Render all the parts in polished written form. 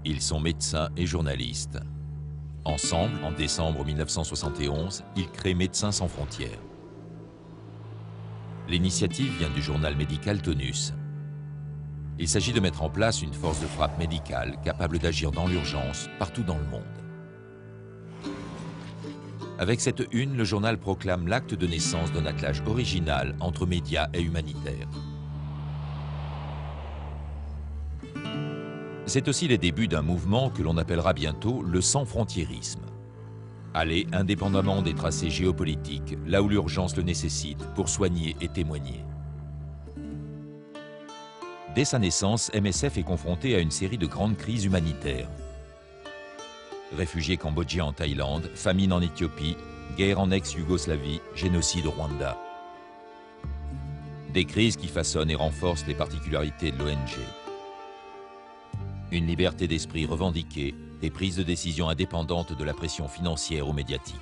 Ils sont médecins et journalistes. Ensemble, en décembre 1971, ils créent Médecins sans frontières. L'initiative vient du journal médical Tonus. Il s'agit de mettre en place une force de frappe médicale capable d'agir dans l'urgence partout dans le monde. Avec cette une, le journal proclame l'acte de naissance d'un attelage original entre médias et humanitaires. C'est aussi les débuts d'un mouvement que l'on appellera bientôt le sans-frontiérisme. Aller indépendamment des tracés géopolitiques, là où l'urgence le nécessite, pour soigner et témoigner. Dès sa naissance, MSF est confronté à une série de grandes crises humanitaires. Réfugiés cambodgiens en Thaïlande, famine en Éthiopie, guerre en ex-Yougoslavie, génocide au Rwanda. Des crises qui façonnent et renforcent les particularités de l'ONG. Une liberté d'esprit revendiquée, des prises de décision indépendantes de la pression financière ou médiatique.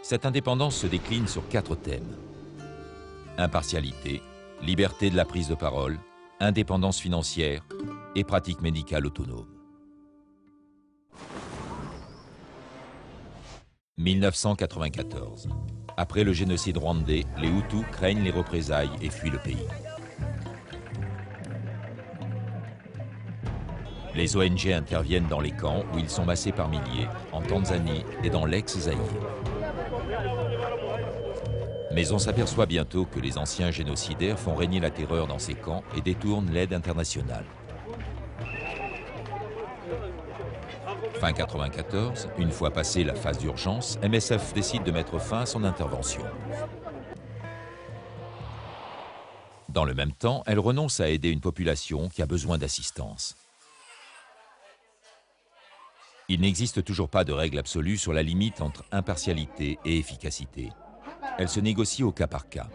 Cette indépendance se décline sur 4 thèmes. Impartialité, liberté de la prise de parole, indépendance financière et pratique médicale autonome. 1994. Après le génocide rwandais, les Hutus craignent les représailles et fuient le pays. Les ONG interviennent dans les camps où ils sont massés par milliers, en Tanzanie et dans l'ex-Zaïre. Mais on s'aperçoit bientôt que les anciens génocidaires font régner la terreur dans ces camps et détournent l'aide internationale. Fin 94, une fois passée la phase d'urgence, MSF décide de mettre fin à son intervention. Dans le même temps, elle renonce à aider une population qui a besoin d'assistance. Il n'existe toujours pas de règle absolue sur la limite entre impartialité et efficacité. Elle se négocie au cas par cas.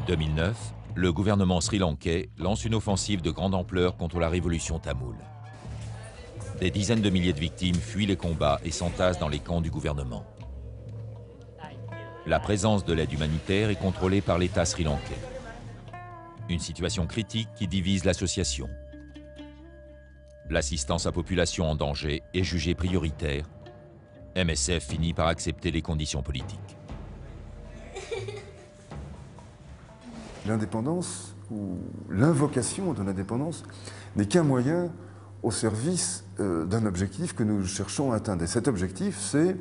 2009, le gouvernement sri-lankais lance une offensive de grande ampleur contre la révolution tamoule. Des dizaines de milliers de victimes fuient les combats et s'entassent dans les camps du gouvernement. La présence de l'aide humanitaire est contrôlée par l'État sri-lankais. Une situation critique qui divise l'association. L'assistance à population en danger est jugée prioritaire. MSF finit par accepter les conditions politiques. L'indépendance ou l'invocation de l'indépendance n'est qu'un moyen au service d'un objectif que nous cherchons à atteindre. Et cet objectif, c'est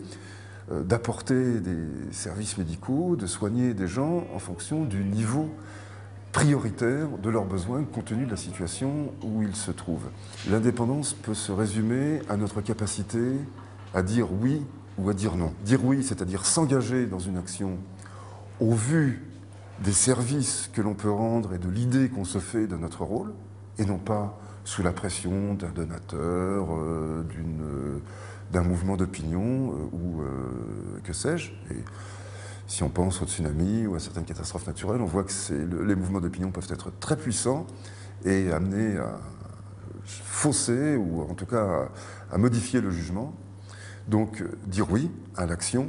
d'apporter des services médicaux, de soigner des gens en fonction du niveau prioritaire de leurs besoins compte tenu de la situation où ils se trouvent. L'indépendance peut se résumer à notre capacité à dire oui ou à dire non. Dire oui, c'est-à-dire s'engager dans une action au vu des services que l'on peut rendre et de l'idée qu'on se fait de notre rôle, et non pas sous la pression d'un donateur, d'un mouvement d'opinion ou que sais-je. Et si on pense au tsunami ou à certaines catastrophes naturelles, on voit que les mouvements d'opinion peuvent être très puissants et amener à fausser ou en tout cas à modifier le jugement. Donc dire oui à l'action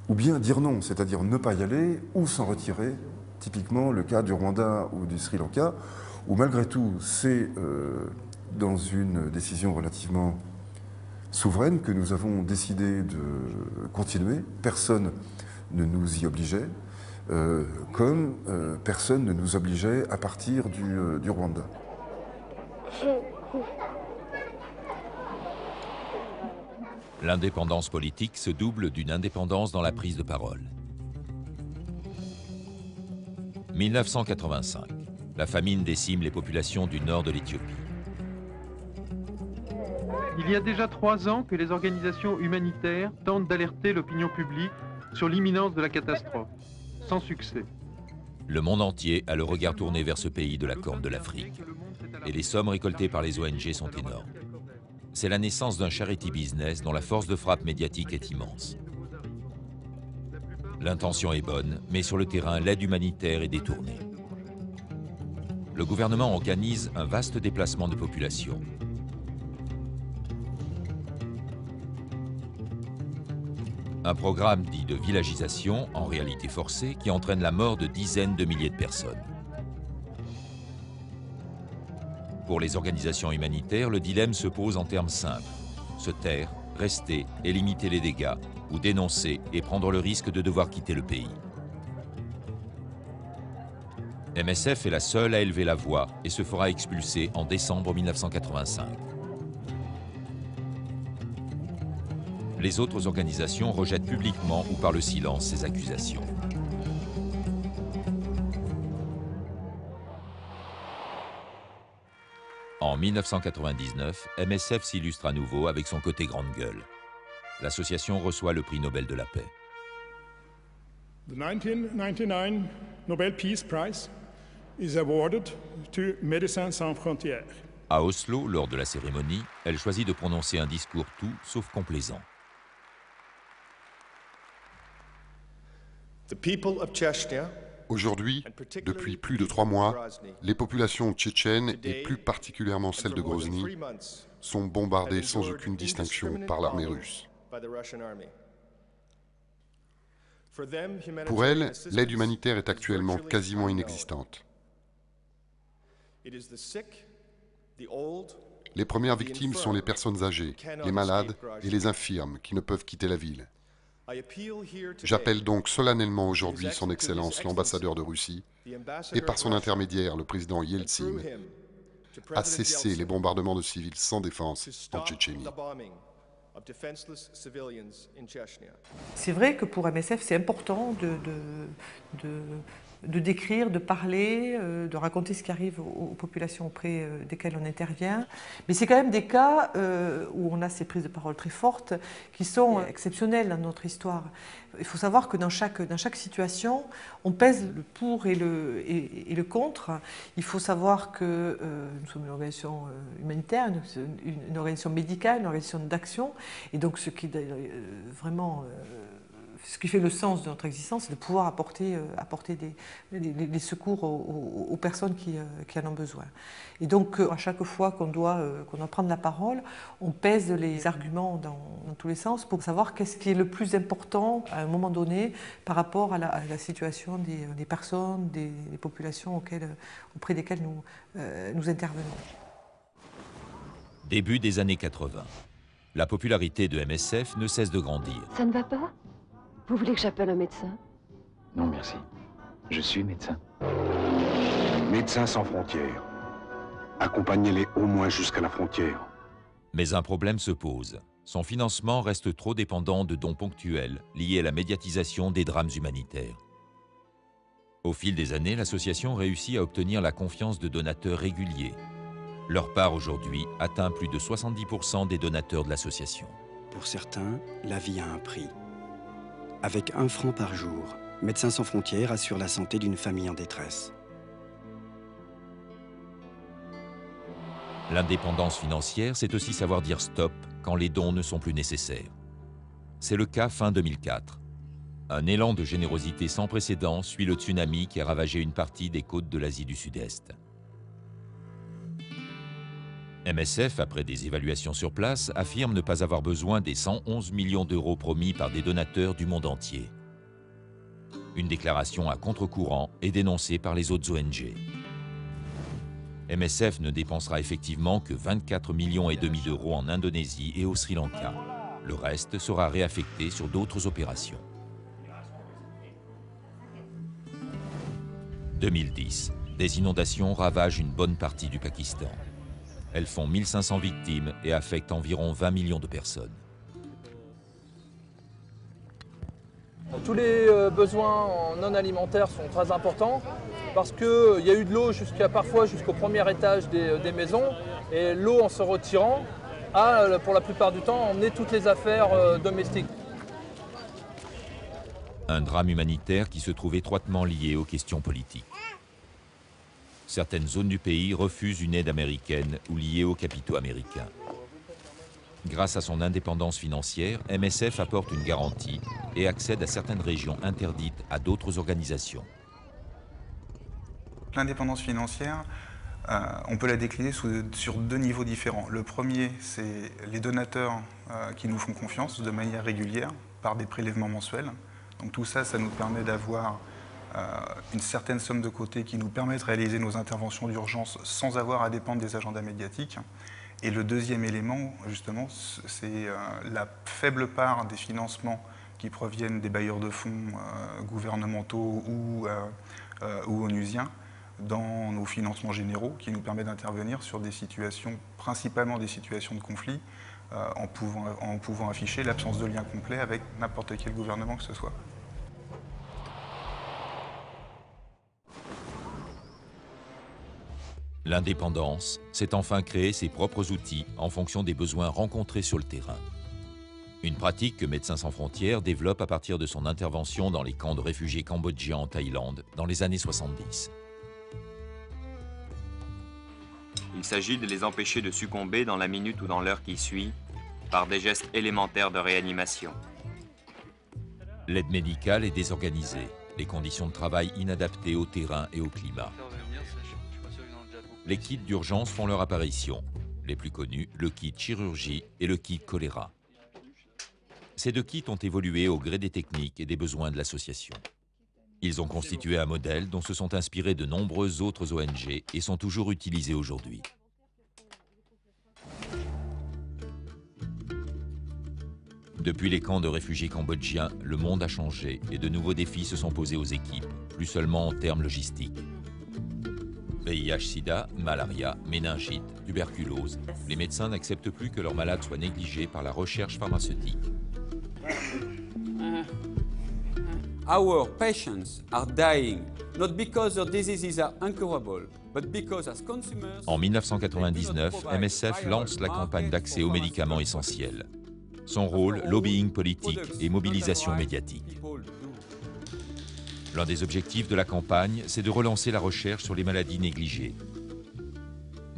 ou bien dire non, c'est-à-dire ne pas y aller ou s'en retirer, typiquement le cas du Rwanda ou du Sri Lanka, où malgré tout c'est dans une décision relativement souveraine que nous avons décidé de continuer. Personne ne nous y obligeait, comme personne ne nous obligeait à partir du Rwanda. L'indépendance politique se double d'une indépendance dans la prise de parole. 1985. La famine décime les populations du nord de l'Éthiopie. Il y a déjà 3 ans que les organisations humanitaires tentent d'alerter l'opinion publique sur l'imminence de la catastrophe, sans succès. Le monde entier a le regard tourné vers ce pays de la Corne de l'Afrique. Et les sommes récoltées par les ONG sont énormes. C'est la naissance d'un charity business dont la force de frappe médiatique est immense. L'intention est bonne, mais sur le terrain, l'aide humanitaire est détournée. Le gouvernement organise un vaste déplacement de population. Un programme dit de villagisation, en réalité forcée, qui entraîne la mort de dizaines de milliers de personnes. Pour les organisations humanitaires, le dilemme se pose en termes simples. Se taire, rester et limiter les dégâts, ou dénoncer et prendre le risque de devoir quitter le pays. MSF est la seule à élever la voix et se fera expulser en décembre 1985. Les autres organisations rejettent publiquement ou par le silence ces accusations. En 1999, MSF s'illustre à nouveau avec son côté grande gueule. L'association reçoit le prix Nobel de la paix. The 1999 Nobel Peace Prize is awarded to Médecins Sans Frontières. À Oslo, lors de la cérémonie, elle choisit de prononcer un discours tout sauf complaisant. The people of Chechnya. Aujourd'hui, depuis plus de 3 mois, les populations tchétchènes, et plus particulièrement celles de Grozny, sont bombardées sans aucune distinction par l'armée russe. Pour elles, l'aide humanitaire est actuellement quasiment inexistante. Les premières victimes sont les personnes âgées, les malades et les infirmes qui ne peuvent quitter la ville. J'appelle donc solennellement aujourd'hui son Excellence l'ambassadeur de Russie et par son intermédiaire le président Yeltsin à cesser les bombardements de civils sans défense en Tchétchénie. C'est vrai que pour MSF, c'est important de décrire, de parler, de raconter ce qui arrive aux populations auprès desquelles on intervient. Mais c'est quand même des cas où on a ces prises de parole très fortes qui sont exceptionnelles dans notre histoire. Il faut savoir que dans chaque situation, on pèse le pour et le contre. Il faut savoir que nous sommes une organisation humanitaire, une organisation médicale, une organisation d'action. Et donc ce qui vraiment... Ce qui fait le sens de notre existence, c'est de pouvoir apporter des secours aux personnes qui en ont besoin. Et donc, à chaque fois qu'on doit prendre la parole, on pèse les arguments dans tous les sens pour savoir qu'est-ce qui est le plus important à un moment donné par rapport à la situation des personnes, des populations auprès desquelles nous intervenons. Début des années 80. La popularité de MSF ne cesse de grandir. Ça ne va pas ? Vous voulez que j'appelle un médecin? Non, merci. Je suis médecin. Médecins sans frontières. Accompagnez-les au moins jusqu'à la frontière. Mais un problème se pose. Son financement reste trop dépendant de dons ponctuels liés à la médiatisation des drames humanitaires. Au fil des années, l'association réussit à obtenir la confiance de donateurs réguliers. Leur part aujourd'hui atteint plus de 70% des donateurs de l'association. Pour certains, la vie a un prix. Avec 1 franc par jour, Médecins sans frontières assure la santé d'une famille en détresse. L'indépendance financière, c'est aussi savoir dire stop quand les dons ne sont plus nécessaires. C'est le cas fin 2004. Un élan de générosité sans précédent suit le tsunami qui a ravagé une partie des côtes de l'Asie du Sud-Est. MSF, après des évaluations sur place, affirme ne pas avoir besoin des 111 millions d'euros promis par des donateurs du monde entier. Une déclaration à contre-courant est dénoncée par les autres ONG. MSF ne dépensera effectivement que 24,5 millions d'euros en Indonésie et au Sri Lanka. Le reste sera réaffecté sur d'autres opérations. 2010. Des inondations ravagent une bonne partie du Pakistan. Elles font 1500 victimes et affectent environ 20 millions de personnes. Tous les besoins non alimentaires sont très importants parce qu'il y a eu de l'eau parfois jusqu'au premier étage des maisons et l'eau en se retirant a pour la plupart du temps emmené toutes les affaires domestiques. Un drame humanitaire qui se trouve étroitement lié aux questions politiques. Certaines zones du pays refusent une aide américaine ou liée aux capitaux américains. Grâce à son indépendance financière, MSF apporte une garantie et accède à certaines régions interdites à d'autres organisations. L'indépendance financière, on peut la décliner sur 2 niveaux différents. Le premier, c'est les donateurs qui nous font confiance de manière régulière, par des prélèvements mensuels. Donc tout ça, ça nous permet d'avoir une certaine somme de côté qui nous permet de réaliser nos interventions d'urgence sans avoir à dépendre des agendas médiatiques. Et le deuxième élément, justement, c'est la faible part des financements qui proviennent des bailleurs de fonds gouvernementaux ou onusiens dans nos financements généraux, qui nous permet d'intervenir sur des situations, principalement des situations de conflit, en pouvant afficher l'absence de lien complet avec n'importe quel gouvernement que ce soit. L'indépendance, c'est enfin créer ses propres outils en fonction des besoins rencontrés sur le terrain. Une pratique que Médecins sans frontières développe à partir de son intervention dans les camps de réfugiés cambodgiens en Thaïlande dans les années 70. Il s'agit de les empêcher de succomber dans la minute ou dans l'heure qui suit par des gestes élémentaires de réanimation. L'aide médicale est désorganisée, les conditions de travail inadaptées au terrain et au climat. Les kits d'urgence font leur apparition. Les plus connus, le kit chirurgie et le kit choléra. Ces deux kits ont évolué au gré des techniques et des besoins de l'association. Ils ont constitué un modèle dont se sont inspirés de nombreuses autres ONG et sont toujours utilisés aujourd'hui. Depuis les camps de réfugiés cambodgiens, le monde a changé et de nouveaux défis se sont posés aux équipes, plus seulement en termes logistiques. VIH-Sida, malaria, méningite, tuberculose, les médecins n'acceptent plus que leurs malades soient négligés par la recherche pharmaceutique. Our patients are dying, not because their diseases are incurable, but because as consumers... En 1999, MSF lance la campagne d'accès aux médicaments essentiels. Son rôle, lobbying politique et mobilisation médiatique. L'un des objectifs de la campagne, c'est de relancer la recherche sur les maladies négligées.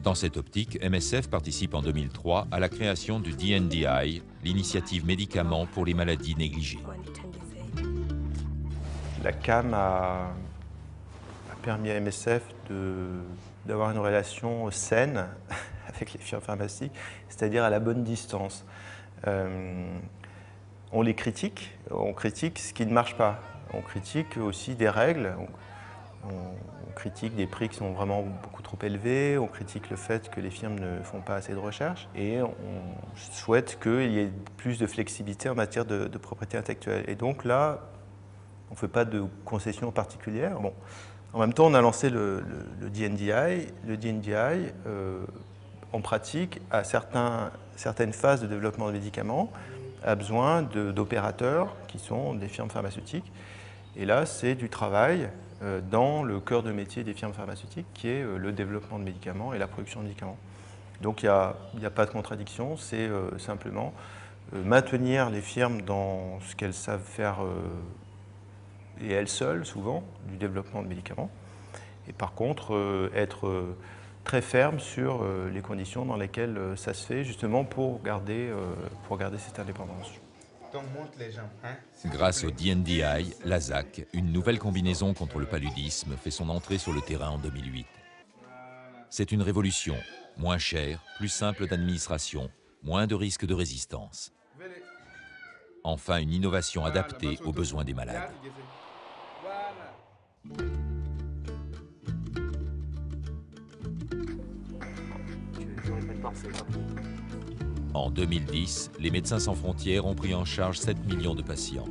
Dans cette optique, MSF participe en 2003 à la création du DNDi, l'initiative médicaments pour les maladies négligées. La CAM a permis à MSF d'avoir une relation saine avec les firmes pharmaceutiques, c'est-à-dire à la bonne distance. On les critique, on critique ce qui ne marche pas. On critique aussi des règles, on critique des prix qui sont vraiment beaucoup trop élevés, on critique le fait que les firmes ne font pas assez de recherche et on souhaite qu'il y ait plus de flexibilité en matière de propriété intellectuelle. Et donc là, on ne fait pas de concessions particulières. Bon. En même temps, on a lancé le DNDi. Le DNDi, en pratique, à certaines phases de développement de médicaments, a besoin d'opérateurs qui sont des firmes pharmaceutiques. Et là, c'est du travail dans le cœur de métier des firmes pharmaceutiques qui est le développement de médicaments et la production de médicaments. Donc il n'y a pas de contradiction, c'est simplement maintenir les firmes dans ce qu'elles savent faire, et elles seules souvent, du développement de médicaments. Et par contre, être très ferme sur les conditions dans lesquelles ça se fait, justement pour garder cette indépendance. Grâce au DNDi, l'AZAC, une nouvelle combinaison contre le paludisme, fait son entrée sur le terrain en 2008. C'est une révolution, moins chère, plus simple d'administration, moins de risques de résistance. Enfin, une innovation adaptée aux besoins des malades. En 2010, les Médecins sans frontières ont pris en charge 7 millions de patients.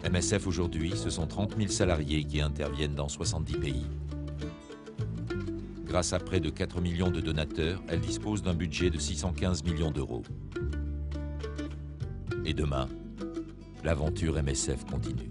MSF aujourd'hui, ce sont 30 000 salariés qui interviennent dans 70 pays. Grâce à près de 4 millions de donateurs, elle dispose d'un budget de 615 millions d'euros. Et demain, l'aventure MSF continue.